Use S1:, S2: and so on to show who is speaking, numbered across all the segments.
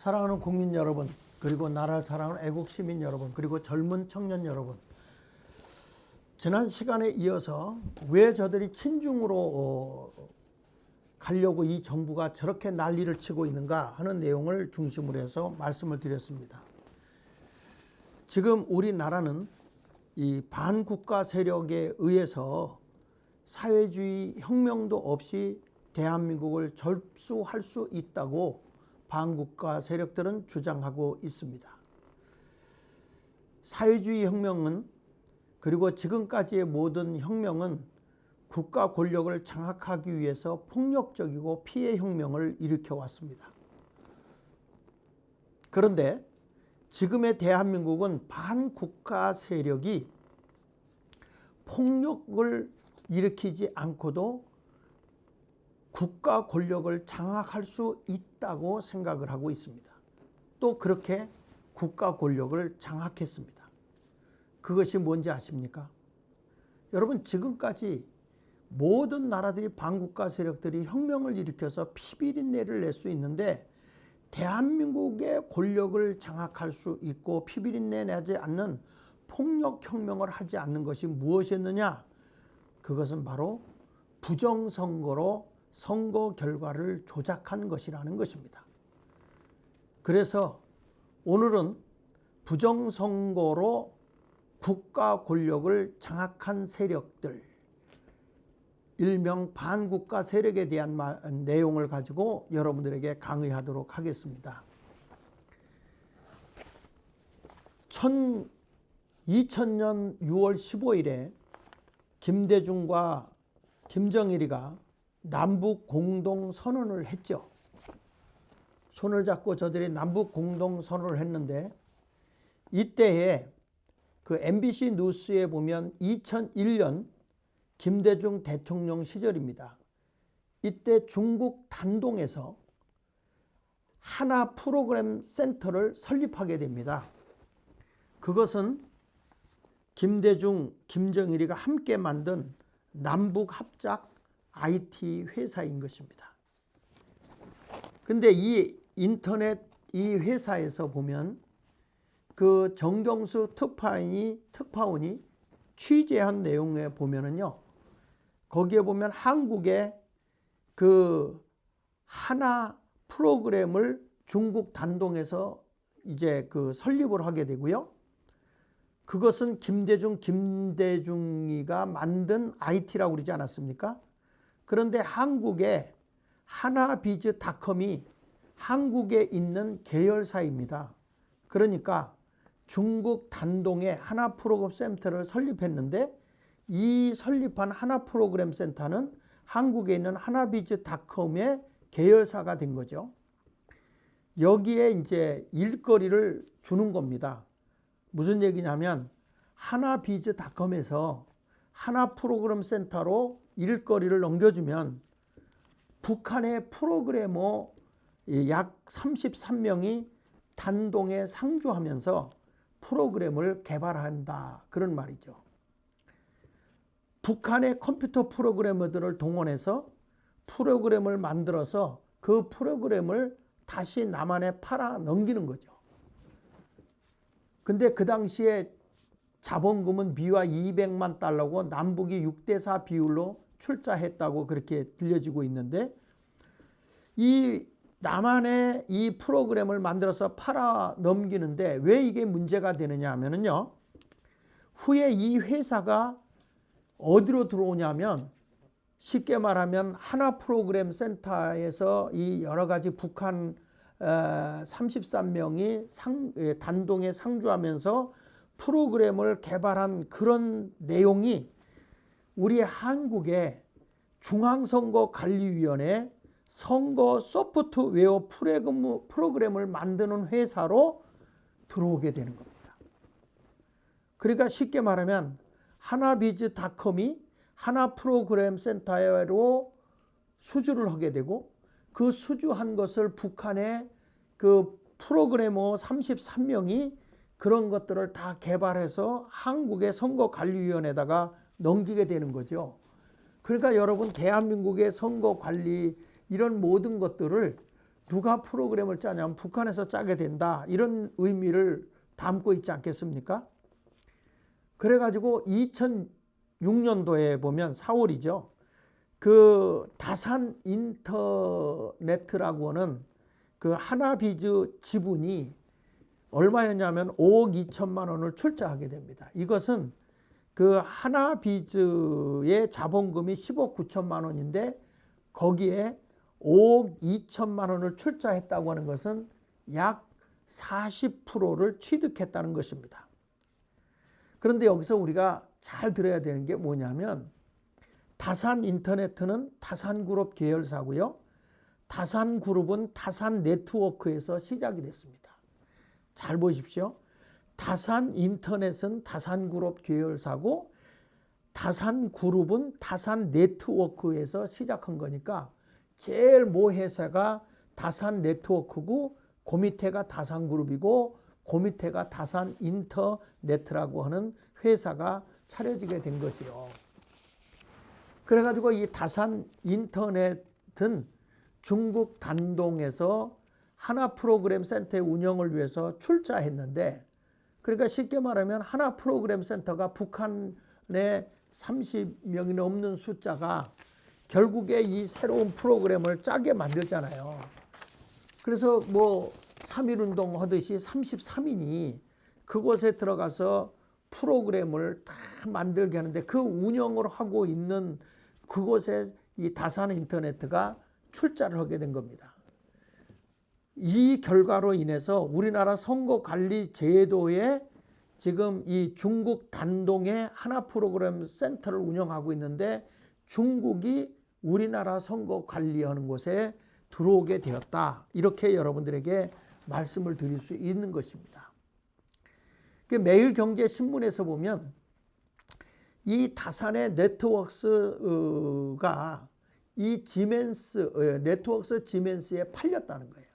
S1: 사랑하는 국민 여러분, 그리고 나라를 사랑하는 애국 시민 여러분, 그리고 젊은 청년 여러분, 지난 시간에 이어서 왜 저들이 친중으로 가려고 이 정부가 저렇게 난리를 치고 있는가 하는 내용을 중심으로 해서 말씀을 드렸습니다. 지금 우리나라는 이 반국가 세력에 의해서 사회주의 혁명도 없이 대한민국을 접수할 수 있다고 반국가 세력들은 주장하고 있습니다. 사회주의 혁명은, 그리고 지금까지의 모든 혁명은 국가 권력을 장악하기 위해서 폭력적이고 피해 혁명을 일으켜 왔습니다. 그런데 지금의 대한민국은 반국가 세력이 폭력을 일으키지 않고도 국가 권력을 장악할 수 있다고 생각을 하고 있습니다. 또 그렇게 국가 권력을 장악했습니다. 그것이 뭔지 아십니까? 여러분, 지금까지 모든 나라들이 반국가 세력들이 혁명을 일으켜서 피비린내를 낼 수 있는데 대한민국의 권력을 장악할 수 있고 피비린내 내지 않는 폭력혁명을 하지 않는 것이 무엇이었느냐? 그것은 바로 부정선거로 선거 결과를 조작한 것이라는 것입니다. 그래서 오늘은 부정선거로 국가 권력을 장악한 세력들, 일명 반국가 세력에 대한 내용을 가지고 여러분들에게 강의하도록 하겠습니다. 2000년 6월 15일에 김대중과 김정일이가 남북 공동 선언을 했죠. 손을 잡고 저들이 남북 공동 선언을 했는데, 이때에 그 MBC 뉴스에 보면 2001년 김대중 대통령 시절입니다. 이때 중국 단동에서 하나 프로그램 센터를 설립하게 됩니다. 그것은 김대중, 김정일이가 함께 만든 남북 합작 IT 회사인 것입니다. 근데 이 인터넷 이 회사에서 보면 그 정경수 특파원이 취재한 내용에 보면은요, 거기에 보면 한국의 그 하나 프로그램을 중국 단동에서 이제 그 설립을 하게 되고요. 그것은 김대중이가 만든 IT라고 그러지 않았습니까? 그런데 한국의 하나비즈닷컴이 한국에 있는 계열사입니다. 그러니까 중국 단동에 하나 프로그램 센터를 설립했는데, 이 설립한 하나 프로그램 센터는 한국에 있는 하나비즈닷컴의 계열사가 된 거죠. 여기에 이제 일거리를 주는 겁니다. 무슨 얘기냐면, 하나비즈닷컴에서 하나 프로그램 센터로 일거리를 넘겨주면 북한의 프로그래머 약 33명이 단동에 상주하면서 프로그램을 개발한다, 그런 말이죠. 북한의 컴퓨터 프로그래머들을 동원해서 프로그램을 만들어서 그 프로그램을 다시 남한에 팔아 넘기는 거죠. 근데 그 당시에 자본금은 미화 200만 달러고 남북이 6대4 비율로 출자했다고 그렇게 들려지고 있는데, 이 남한에 이 프로그램을 만들어서 팔아 넘기는데 왜 이게 문제가 되느냐 하면요, 후에 이 회사가 어디로 들어오냐면, 쉽게 말하면 하나 프로그램 센터에서 이 여러 가지 북한 33명이 단동에 상주하면서 프로그램을 개발한 그런 내용이 우리 한국의 중앙선거관리위원회 선거 소프트웨어 프로그램을 만드는 회사로 들어오게 되는 겁니다. 그러니까 쉽게 말하면 하나비즈닷컴이 하나 프로그램 센터로 수주를 하게 되고, 그 수주한 것을 북한의 그 프로그래머 33명이 그런 것들을 다 개발해서 한국의 선거관리위원회에다가 넘기게 되는 거죠. 그러니까 여러분, 대한민국의 선거관리 이런 모든 것들을 누가 프로그램을 짜냐면 북한에서 짜게 된다, 이런 의미를 담고 있지 않겠습니까? 그래가지고 2006년도에 보면 4월이죠. 그 다산 인터네트라고 하는 그 하나비즈 지분이 얼마였냐면 5억 2천만 원을 출자하게 됩니다. 이것은 그 하나비즈의 자본금이 10억 9천만 원인데 거기에 5억 2천만 원을 출자했다고 하는 것은 약 40%를 취득했다는 것입니다. 그런데 여기서 우리가 잘 들어야 되는 게 뭐냐면 다산 인터네트는 다산그룹 계열사고요. 다산그룹은 다산네트워크에서 시작이 됐습니다. 잘 보십시오. 다산 인터넷은 다산그룹 계열사고 다산그룹은 다산네트워크에서 시작한 거니까 제일 모 회사가 다산네트워크고 그 밑에가 다산그룹이고 그 밑에가 다산인터네트라고 하는 회사가 차려지게 된 것이요. 그래가지고 이 다산인터넷은 중국 단동에서 하나 프로그램 센터의 운영을 위해서 출자했는데, 그러니까 쉽게 말하면 하나 프로그램 센터가 북한에 30명이 넘는 숫자가 결국에 이 새로운 프로그램을 짜게 만들잖아요. 그래서 뭐 3.1운동 하듯이 33인이 그곳에 들어가서 프로그램을 다 만들게 하는데 그 운영을 하고 있는 그곳에 이 다산 인터네트가 출자를 하게 된 겁니다. 이 결과로 인해서 우리나라 선거관리 제도에 지금 이 중국 단동에 하나 프로그램 센터를 운영하고 있는데 중국이 우리나라 선거 관리하는 곳에 들어오게 되었다. 이렇게 여러분들에게 말씀을 드릴 수 있는 것입니다. 매일경제신문에서 보면 이 다산의 네트워크스가 이 네트워크스 지멘스에 팔렸다는 거예요.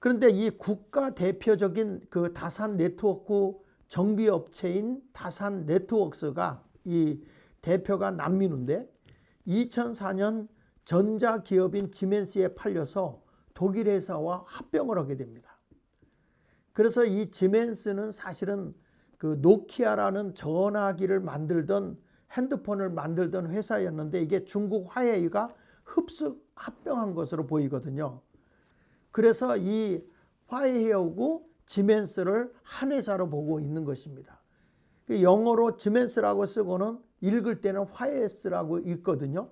S1: 그런데 이 국가 대표적인 그 다산 네트워크 정비업체인 다산 네트워크스가 이 대표가 남민우인데 2004년 전자기업인 지멘스에 팔려서 독일 회사와 합병을 하게 됩니다. 그래서 이 지멘스는 사실은 그 노키아라는 전화기를 만들던 핸드폰을 만들던 회사였는데 이게 중국 화웨이가 합병한 것으로 보이거든요. 그래서 이 화웨이하고 지멘스를 한 회사로 보고 있는 것입니다. 영어로 지멘스라고 쓰고는 읽을 때는 화웨이라고 읽거든요.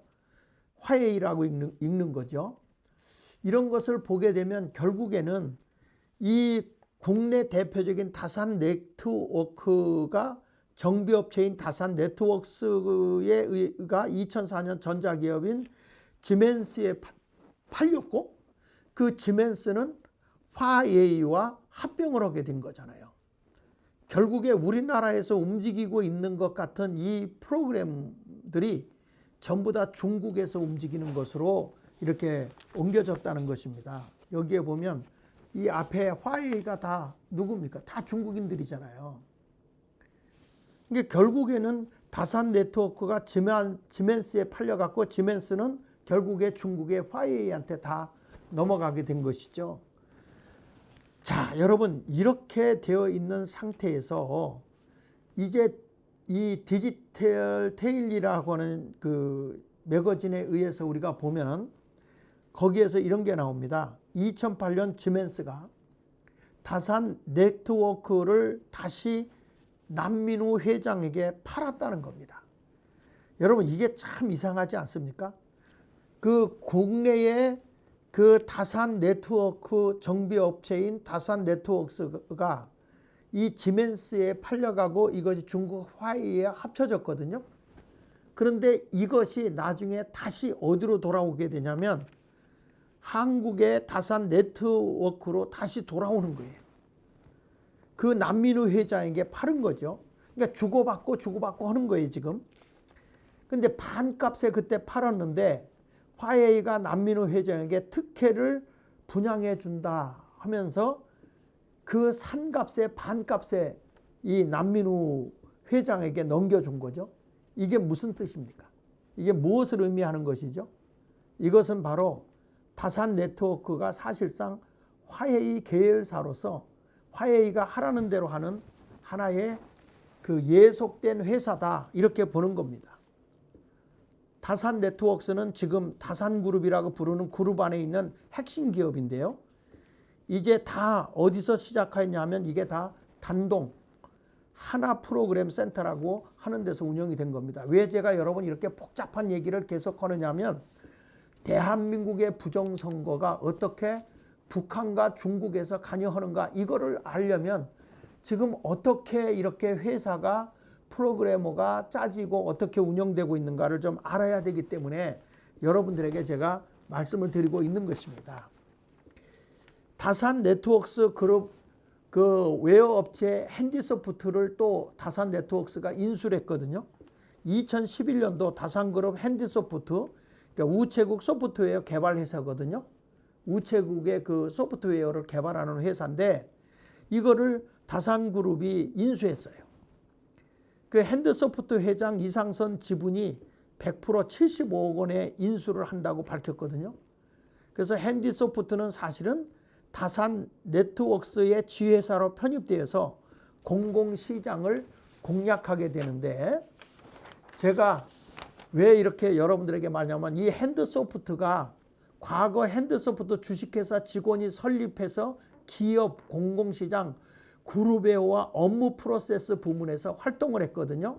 S1: 화웨이라고 읽는 거죠. 이런 것을 보게 되면 결국에는 이 국내 대표적인 다산 네트워크가 정비업체인 다산 네트워크스가 2004년 전자기업인 지멘스에 팔렸고 그 지멘스는 화웨이와 합병을 하게 된 거잖아요. 결국에 우리나라에서 움직이고 있는 것 같은 이 프로그램들이 전부 다 중국에서 움직이는 것으로 이렇게 옮겨졌다는 것입니다. 여기에 보면 이 앞에 화웨이가 다 누굽니까? 다 중국인들이잖아요. 이게 결국에는 다산 네트워크가 지멘스에 팔려갖고 지멘스는 결국에 중국의 화웨이한테 다 넘어가게 된 것이죠. 자, 여러분 이렇게 되어 있는 상태에서 이제 이 디지털 데일리라고 하는 그 매거진에 의해서 우리가 보면은 거기에서 이런 게 나옵니다. 2008년 지멘스가 다산 네트워크를 다시 남민우 회장에게 팔았다는 겁니다. 여러분 이게 참 이상하지 않습니까? 그 국내에 그 다산 네트워크 정비업체인 다산 네트워크스가 이 지멘스에 팔려가고 이것이 중국 화웨이에 합쳐졌거든요. 그런데 이것이 나중에 다시 어디로 돌아오게 되냐면 한국의 다산 네트워크로 다시 돌아오는 거예요. 그 남민우 회장에게 팔은 거죠. 그러니까 주고받고 하는 거예요 지금. 근데 반값에 그때 팔았는데 화웨이가 남민우 회장에게 특혜를 분양해 준다 하면서 그 산 값에 반값에 이 남민우 회장에게 넘겨준 거죠. 이게 무슨 뜻입니까? 이게 무엇을 의미하는 것이죠? 이것은 바로 다산 네트워크가 사실상 화웨이 계열사로서 화웨이가 하라는 대로 하는 하나의 그 예속된 회사다, 이렇게 보는 겁니다. 다산 네트워크는 지금 다산그룹이라고 부르는 그룹 안에 있는 핵심 기업인데요. 이제 다 어디서 시작했냐면 이게 다 단동 하나 프로그램 센터라고 하는 데서 운영이 된 겁니다. 왜 제가 여러분 이렇게 복잡한 얘기를 계속 하느냐면 대한민국의 부정선거가 어떻게 북한과 중국에서 관여하는가, 이거를 알려면 지금 어떻게 이렇게 회사가 프로그래머가 짜지고 어떻게 운영되고 있는가를 좀 알아야 되기 때문에 여러분들에게 제가 말씀을 드리고 있는 것입니다. 다산 네트워크스 그룹 그 웨어 업체 핸디소프트를 또 다산 네트워크스가 인수를 했거든요. 2011년도 다산그룹 핸디소프트, 그러니까 우체국 소프트웨어 개발 회사거든요. 우체국의 그 소프트웨어를 개발하는 회사인데 이거를 다산그룹이 인수했어요. 그 핸드소프트 회장 이상선 지분이 100% 75억 원에 인수를 한다고 밝혔거든요. 그래서 핸디소프트는 사실은 다산 네트워크스의 지회사로 편입되어서 공공시장을 공략하게 되는데, 제가 왜 이렇게 여러분들에게 말하냐면 이 핸드소프트가 과거 핸드소프트 주식회사 직원이 설립해서 기업 공공시장 그룹웨어와 업무 프로세스 부문에서 활동을 했거든요.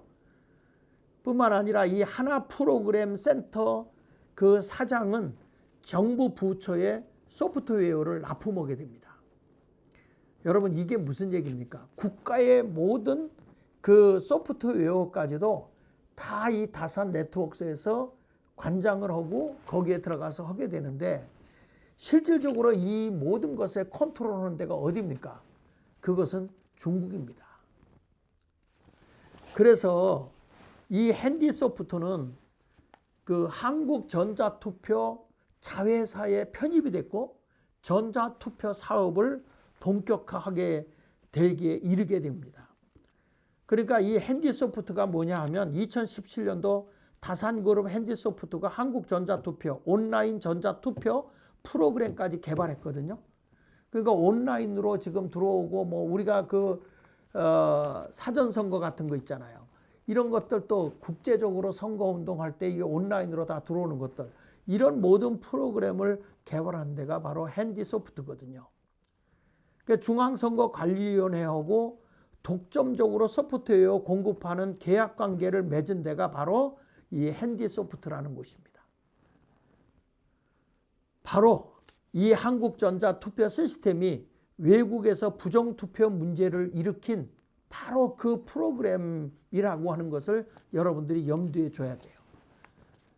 S1: 뿐만 아니라 이 하나 프로그램 센터 그 사장은 정부 부처에 소프트웨어를 납품하게 됩니다. 여러분 이게 무슨 얘기입니까? 국가의 모든 그 소프트웨어까지도 다 이 다산 네트워크에서 관장을 하고 거기에 들어가서 하게 되는데, 실질적으로 이 모든 것에 컨트롤하는 데가 어디입니까? 그것은 중국입니다. 그래서 이 핸디소프트는 그 한국전자투표 자회사에 편입이 됐고 전자투표 사업을 본격화하게 되기에 이르게 됩니다. 그러니까 이 핸디소프트가 뭐냐 하면 2017년도 다산그룹 핸디소프트가 한국전자투표 온라인 전자투표 프로그램까지 개발했거든요. 그러니까 온라인으로 지금 들어오고 뭐 우리가 그 사전선거 같은 거 있잖아요. 이런 것들도 국제적으로 선거운동할 때 이 온라인으로 다 들어오는 것들, 이런 모든 프로그램을 개발한 데가 바로 핸디소프트거든요. 그러니까 중앙선거관리위원회하고 독점적으로 소프트웨어 공급하는 계약관계를 맺은 데가 바로 이 핸디소프트라는 곳입니다. 바로 이 한국전자투표 시스템이 외국에서 부정투표 문제를 일으킨 바로 그 프로그램이라고 하는 것을 여러분들이 염두에 둬야 돼요.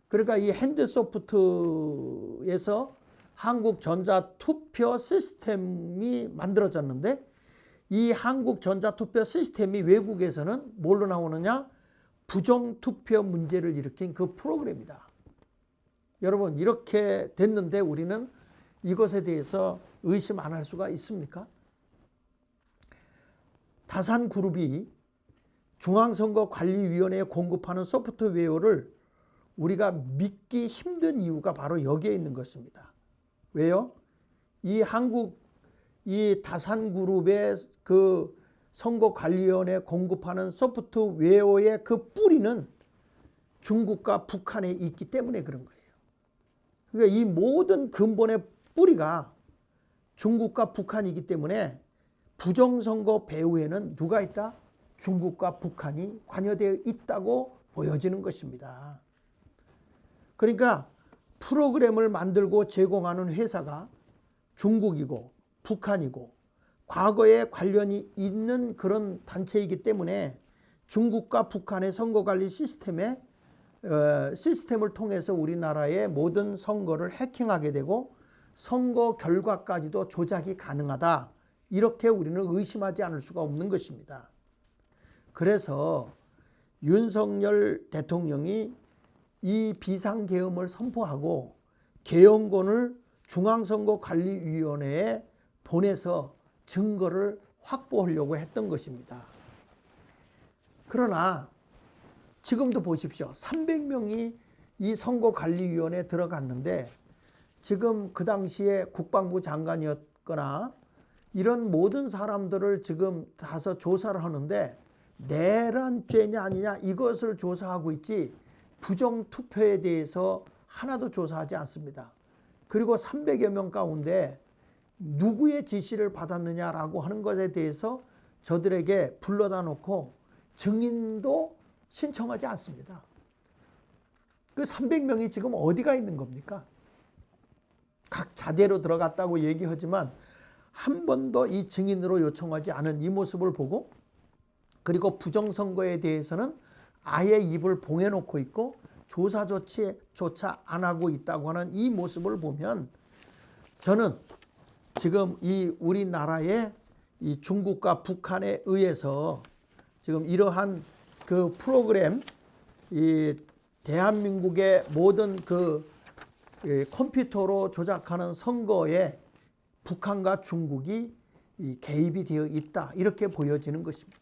S1: 그러니까 이 핸드소프트에서 한국전자투표 시스템이 만들어졌는데, 이 한국전자투표 시스템이 외국에서는 뭘로 나오느냐? 부정투표 문제를 일으킨 그 프로그램이다. 여러분 이렇게 됐는데 우리는 이것에 대해서 의심 안 할 수가 있습니까? 다산그룹이 중앙선거관리위원회에 공급하는 소프트웨어를 우리가 믿기 힘든 이유가 바로 여기에 있는 것입니다. 왜요? 이 다산그룹의 그 선거관리위원회에 공급하는 소프트웨어의 그 뿌리는 중국과 북한에 있기 때문에 그런 거예요. 그러니까 이 모든 근본의 뿌리가 중국과 북한이기 때문에 부정선거 배후에는 누가 있다? 중국과 북한이 관여되어 있다고 보여지는 것입니다. 그러니까 프로그램을 만들고 제공하는 회사가 중국이고 북한이고 과거에 관련이 있는 그런 단체이기 때문에 중국과 북한의 선거관리 시스템을 통해서 우리나라의 모든 선거를 해킹하게 되고 선거 결과까지도 조작이 가능하다, 이렇게 우리는 의심하지 않을 수가 없는 것입니다. 그래서 윤석열 대통령이 이 비상계엄을 선포하고 계엄권을 중앙선거관리위원회에 보내서 증거를 확보하려고 했던 것입니다. 그러나 지금도 보십시오. 300명이 이 선거관리위원회에 들어갔는데 지금 그 당시에 국방부 장관이었거나 이런 모든 사람들을 지금 가서 조사를 하는데 내란죄냐 아니냐 이것을 조사하고 있지 부정투표에 대해서 하나도 조사하지 않습니다. 그리고 300여 명 가운데 누구의 지시를 받았느냐라고 하는 것에 대해서 저들에게 불러다 놓고 증인도 신청하지 않습니다. 그 300명이 지금 어디가 있는 겁니까? 각 자대로 들어갔다고 얘기하지만 한 번도 이 증인으로 요청하지 않은 이 모습을 보고, 그리고 부정선거에 대해서는 아예 입을 봉해놓고 있고 조사 조치조차 안 하고 있다고 하는 이 모습을 보면, 저는 지금 이 우리나라의 이 중국과 북한에 의해서 지금 이러한 그 프로그램, 이 대한민국의 모든 그 컴퓨터로 조작하는 선거에 북한과 중국이 개입이 되어 있다, 이렇게 보여지는 것입니다.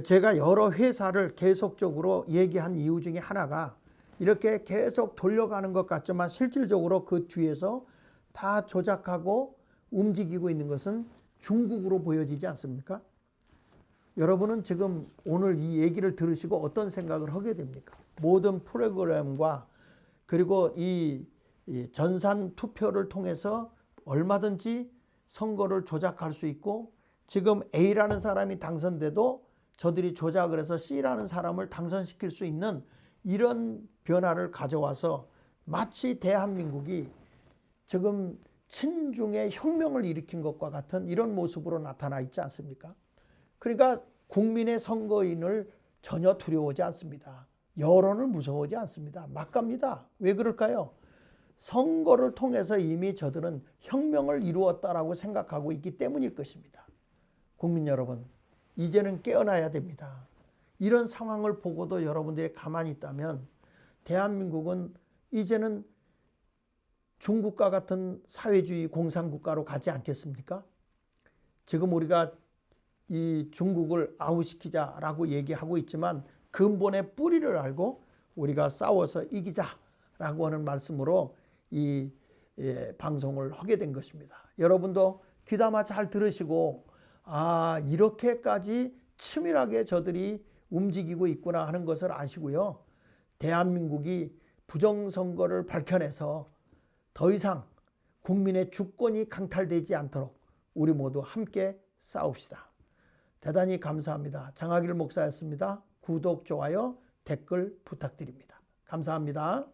S1: 제가 여러 회사를 계속적으로 얘기한 이유 중에 하나가 이렇게 계속 돌려가는 것 같지만 실질적으로 그 뒤에서 다 조작하고 움직이고 있는 것은 중국으로 보여지지 않습니까? 여러분은 지금 오늘 이 얘기를 들으시고 어떤 생각을 하게 됩니까? 모든 프로그램과 그리고 이 전산 투표를 통해서 얼마든지 선거를 조작할 수 있고, 지금 A라는 사람이 당선돼도 저들이 조작을 해서 C라는 사람을 당선시킬 수 있는 이런 변화를 가져와서 마치 대한민국이 지금 친중의 혁명을 일으킨 것과 같은 이런 모습으로 나타나 있지 않습니까? 그러니까 국민의 선거인을 전혀 두려워하지 않습니다. 여론을 무서워하지 않습니다. 막 갑니다. 왜 그럴까요? 선거를 통해서 이미 저들은 혁명을 이루었다라고 생각하고 있기 때문일 것입니다. 국민 여러분, 이제는 깨어나야 됩니다. 이런 상황을 보고도 여러분들이 가만히 있다면 대한민국은 이제는 중국과 같은 사회주의 공산국가로 가지 않겠습니까? 지금 우리가 이 중국을 아웃시키자라고 얘기하고 있지만 근본의 뿌리를 알고 우리가 싸워서 이기자라고 하는 말씀으로 이 방송을 하게 된 것입니다. 여러분도 귀담아 잘 들으시고, 아, 이렇게까지 치밀하게 저들이 움직이고 있구나 하는 것을 아시고요. 대한민국이 부정선거를 밝혀내서 더 이상 국민의 주권이 강탈되지 않도록 우리 모두 함께 싸웁시다. 대단히 감사합니다. 장하길 목사였습니다. 구독, 좋아요, 댓글 부탁드립니다. 감사합니다.